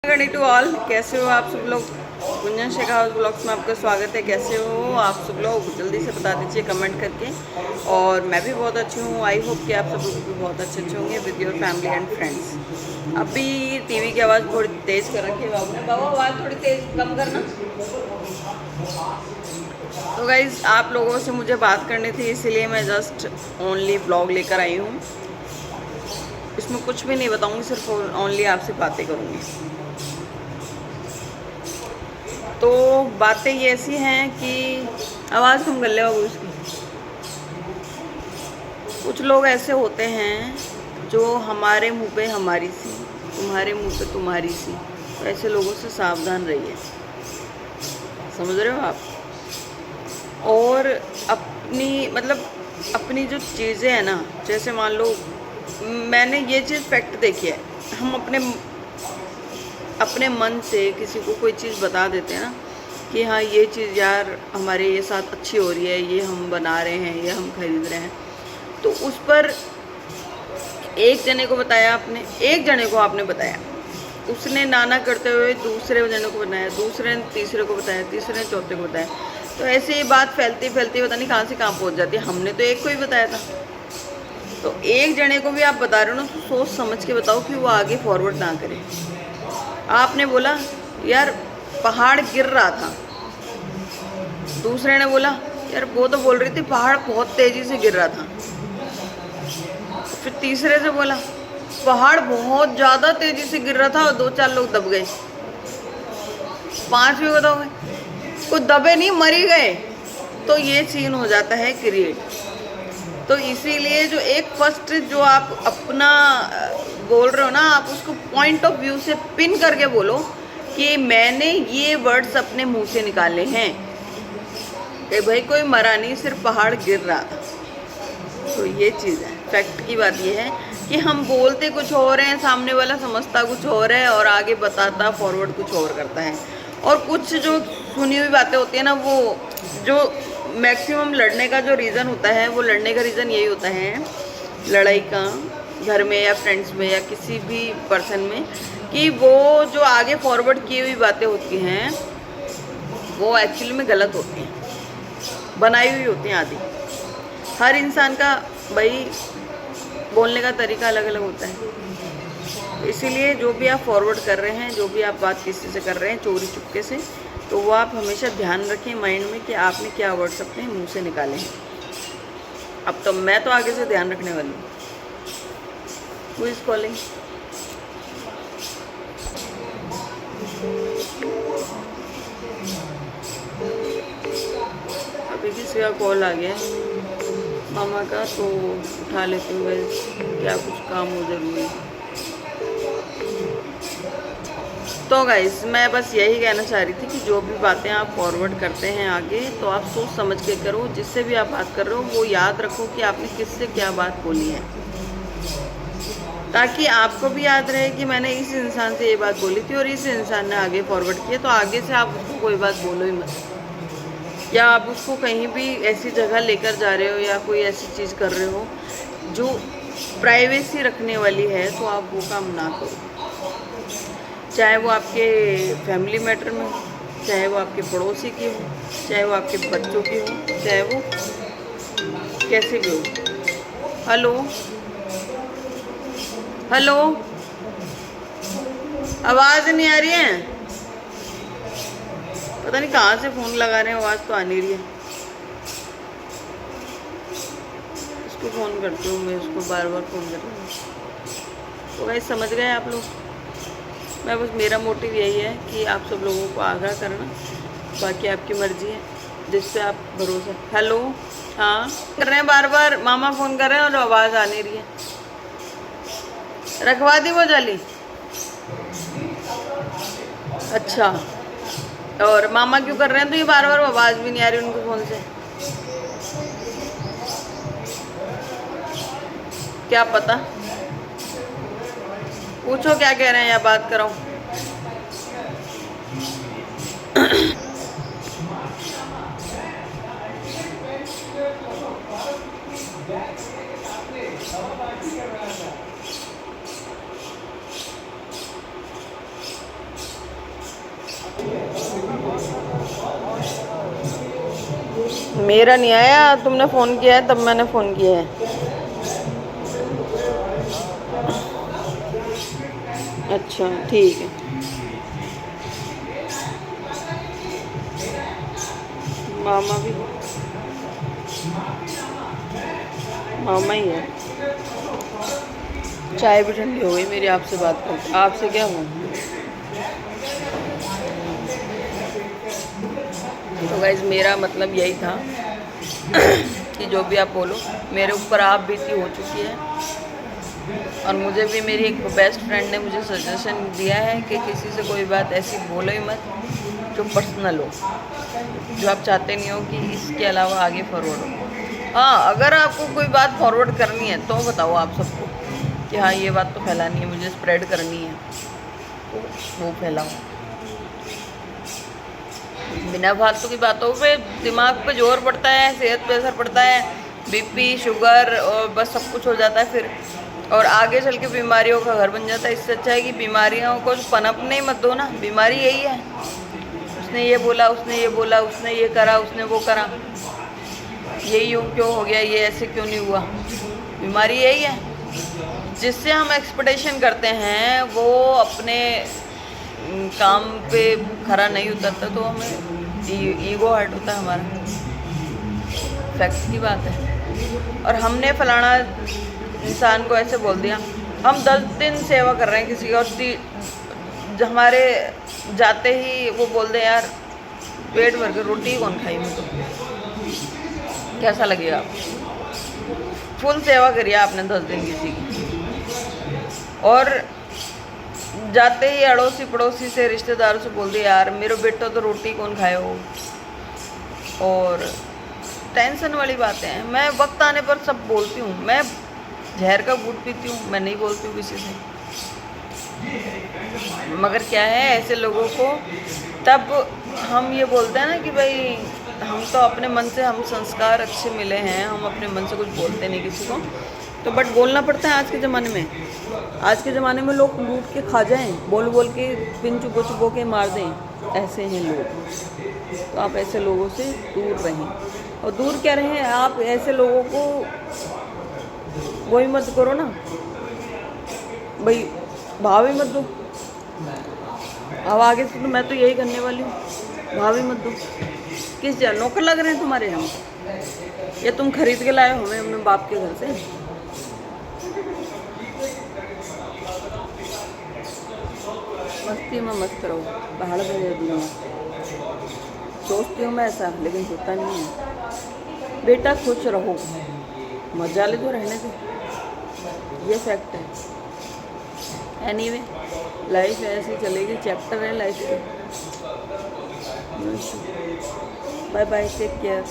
गणी to all, कैसे हो आप सब लोग। गुंजन शेखावत ब्लॉग्स में आपका स्वागत है। कैसे हो आप सब लोग, जल्दी से बता दीजिए कमेंट करके। और मैं भी बहुत अच्छी हूँ। आई होप कि आप सब लोग भी बहुत अच्छे होंगे with your family and friends. अभी टीवी की आवाज़ थोड़ी तेज़ कर रखी है बाबू ने। बाबू आवाज़ थोड़ी तेज़ कम करना। तो गाइज आप लोगों से मुझे बात करनी थी, इसीलिए मैं जस्ट ओनली ब्लॉग लेकर आई हूँ। इसमें कुछ भी नहीं बताऊँगी, सिर्फ ओनली आपसे बातें करूँगी। तो बातें ये ऐसी हैं कि आवाज़ कम कर ले बाबू इसकी। कुछ लोग ऐसे होते हैं जो हमारे मुंह पे हमारी सी, तुम्हारे मुंह पे तुम्हारी सी। तो ऐसे लोगों से सावधान रहिए, समझ रहे हो आप। और अपनी जो चीज़ें हैं ना, जैसे मान लो मैंने ये चीज़ फैक्ट देखी है, हम अपने मन से किसी को कोई चीज़ बता देते हैं ना कि हाँ ये चीज़ यार हमारे ये साथ अच्छी हो रही है, ये हम बना रहे हैं, ये हम खरीद रहे हैं। तो उस पर एक जने को बताया आपने, एक जने को आपने बताया, उसने नाना करते हुए दूसरे जने को बताया, दूसरे ने तीसरे को बताया, तीसरे ने चौथे को बताया। तो ऐसे ये बात फैलती फैलती पता नहीं कहाँ से कहाँ पहुँच जाती है। हमने तो एक को ही बताया था। तो एक जने को भी आप बता रहे हो ना, तो सोच समझ के बताओ कि वो आगे फॉरवर्ड ना करे। आपने बोला यार पहाड़ गिर रहा था, दूसरे ने बोला यार वो तो बोल रही थी पहाड़ बहुत तेज़ी से गिर रहा था। फिर तीसरे से बोला पहाड़ बहुत ज़्यादा तेज़ी से गिर रहा था और 2-4 लोग दब गए। पांचवें बताओ कोई दबे नहीं, मरी गए। तो ये सीन हो जाता है क्रिएट। तो इसीलिए जो एक फर्स्ट जो आप अपना बोल रहे हो ना, आप उसको पॉइंट ऑफ व्यू से पिन करके बोलो कि मैंने ये वर्ड्स अपने मुंह से निकाले हैं कि भाई कोई मरा नहीं, सिर्फ पहाड़ गिर रहा था। तो ये चीज़ है, फैक्ट की बात ये है कि हम बोलते कुछ और हैं, सामने वाला समझता कुछ और है और आगे बताता फॉरवर्ड कुछ और करता है। और कुछ जो सुनी हुई बातें होती है ना, वो जो मैक्सिमम लड़ने का जो रीज़न होता है, वो लड़ने का रीज़न यही होता है, लड़ाई का, घर में या फ्रेंड्स में या किसी भी पर्सन में, कि वो जो आगे फॉरवर्ड की हुई बातें होती हैं वो एक्चुअली में गलत होती हैं, बनाई हुई होती हैं आदि। हर इंसान का भाई बोलने का तरीका अलग अलग होता है। इसीलिए जो भी आप फॉरवर्ड कर रहे हैं, जो भी आप बात किसी से कर रहे हैं चोरी चुपके से, तो वो आप हमेशा ध्यान रखें माइंड में कि आपने क्या वर्ड्स अपने मुंह से निकाले हैं। अब तो मैं तो आगे से ध्यान रखने वाली हूँ। Who is calling? अभी किसी का कॉल आ गया मामा का, तो उठा लेती हूँ। क्या कुछ काम हो जरूरी। तो गाइस मैं बस यही कहना चाह रही थी कि जो भी बातें आप फॉरवर्ड करते हैं आगे, तो आप सोच समझ के करो। जिससे भी आप बात कर रहे हो वो याद रखो कि आपने किससे क्या बात बोली है, ताकि आपको भी याद रहे कि मैंने इस इंसान से ये बात बोली थी और इस इंसान ने आगे फॉरवर्ड किया। तो आगे से आप उसको कोई बात बोलो ही मत, या आप उसको कहीं भी ऐसी जगह लेकर जा रहे हो या कोई ऐसी चीज़ कर रहे हो जो प्राइवेसी रखने वाली है, तो आप वो काम ना करो। चाहे वो आपके फैमिली मैटर में हो, चाहे वो आपके पड़ोसी की हो, चाहे वो आपके बच्चों की हो, चाहे वो कैसे भी हो। हेलो हेलो, आवाज़ नहीं आ रही है? पता नहीं कहाँ से फ़ोन लगा रहे हैं, आवाज़ तो आ नहीं रही है। इसको फ़ोन करती हूँ मैं, इसको बार बार फ़ोन कर रही हूँ। तो भाई समझ गए आप लोग। मैं बस, मेरा मोटिव यही है कि आप सब लोगों को आगाह करना, बाकी आपकी मर्ज़ी है जिस पे आप भरोसा। हेलो, हाँ कर रहे हैं, बार बार मामा फ़ोन कर रहे हैं और आवाज़ आ नहीं रही है। रखवा दी वो जाली? अच्छा, और मामा क्यों कर रहे हैं? तो ये बार बार आवाज़ भी नहीं आ रही उनके फ़ोन से, क्या पता। पूछो क्या कह रहे हैं या बात कराऊं? मेरा नहीं आया, तुमने फ़ोन किया है तब मैंने फ़ोन किया है। अच्छा ठीक है। मामा भी, मामा ही है। चाय भी ठंडी हो गई मेरी आपसे बात करके। आपसे क्या हुआ? तो गाइस मेरा मतलब यही था कि जो भी आप बोलो, मेरे ऊपर आप बीती हो चुकी है। और मुझे भी मेरी एक बेस्ट फ्रेंड ने मुझे सजेशन दिया है कि किसी से कोई बात ऐसी बोलो ही मत जो पर्सनल हो, जो आप चाहते नहीं हो कि इसके अलावा आगे फॉरवर्ड हो। हाँ, अगर आपको कोई बात फॉरवर्ड करनी है तो बताओ आप सबको कि हाँ ये बात तो फैलानी है, मुझे स्प्रेड करनी है, तो वो फैलाओ। बिना फालतू की बातों पे दिमाग पे जोर पड़ता है, सेहत पे असर पड़ता है, बीपी, शुगर और बस सब कुछ हो जाता है फिर, और आगे चल के बीमारियों का घर बन जाता है। इससे अच्छा है कि बीमारियों को पनपने ही मत दो ना। बीमारी यही है, उसने ये बोला, उसने ये बोला, उसने ये करा, उसने वो करा, ये यूँ क्यों हो गया, ये ऐसे क्यों नहीं हुआ। बीमारी यही है। जिससे हम एक्सपेक्टेशन करते हैं वो अपने काम पे खरा नहीं उतरता तो हमें ईगो हर्ट होता है हमारा। फैक्ट की बात है। और हमने फलाना इंसान को ऐसे बोल दिया, हम 10 दिन सेवा कर रहे हैं किसी की, और हमारे जाते ही वो बोल दे यार पेट भर के रोटी कौन खाई मैं तो, कैसा लगेगा? फुल सेवा करिए आपने 10 दिन किसी की, और जाते ही अड़ोसी पड़ोसी से, रिश्तेदारों से बोल दिया यार मेरे बेटो तो रोटी कौन खाए हो। और टेंशन वाली बातें हैं। मैं वक्त आने पर सब बोलती हूँ, मैं जहर का घूंट पीती हूँ, मैं नहीं बोलती हूँ किसी से। मगर क्या है, ऐसे लोगों को तब हम ये बोलते हैं ना कि भाई हम तो अपने मन से, हम संस्कार अच्छे मिले हैं, हम अपने मन से कुछ बोलते नहीं किसी को, तो बट बोलना पड़ता है आज के ज़माने में। आज के ज़माने में लोग लूट के खा जाएं, बोल बोल के पिन चुपो चुपो के मार दें, ऐसे हैं लोग। तो आप ऐसे लोगों से दूर रहें। और दूर क्या रहें, आप ऐसे लोगों को वही मत करो ना भाई, भाव ही मत दो। अब आगे से तो मैं तो यही करने वाली हूँ, भाव ही मत दो। किस जगह नौकर लग रहे हैं तुम्हारे हम, या तुम खरीद के लाए हो हमें अपने बाप के घर से? मस्ती में मस्त रहो, पहाड़ पे दे दूँगा। सोचती हूँ मैं ऐसा, लेकिन होता नहीं है। बेटा खुश रहो, मजा ले तो रहने दो, ये फैक्ट है। एनीवे लाइफ ऐसी चलेगी, चैप्टर है लाइफ के। Bye bye, take care.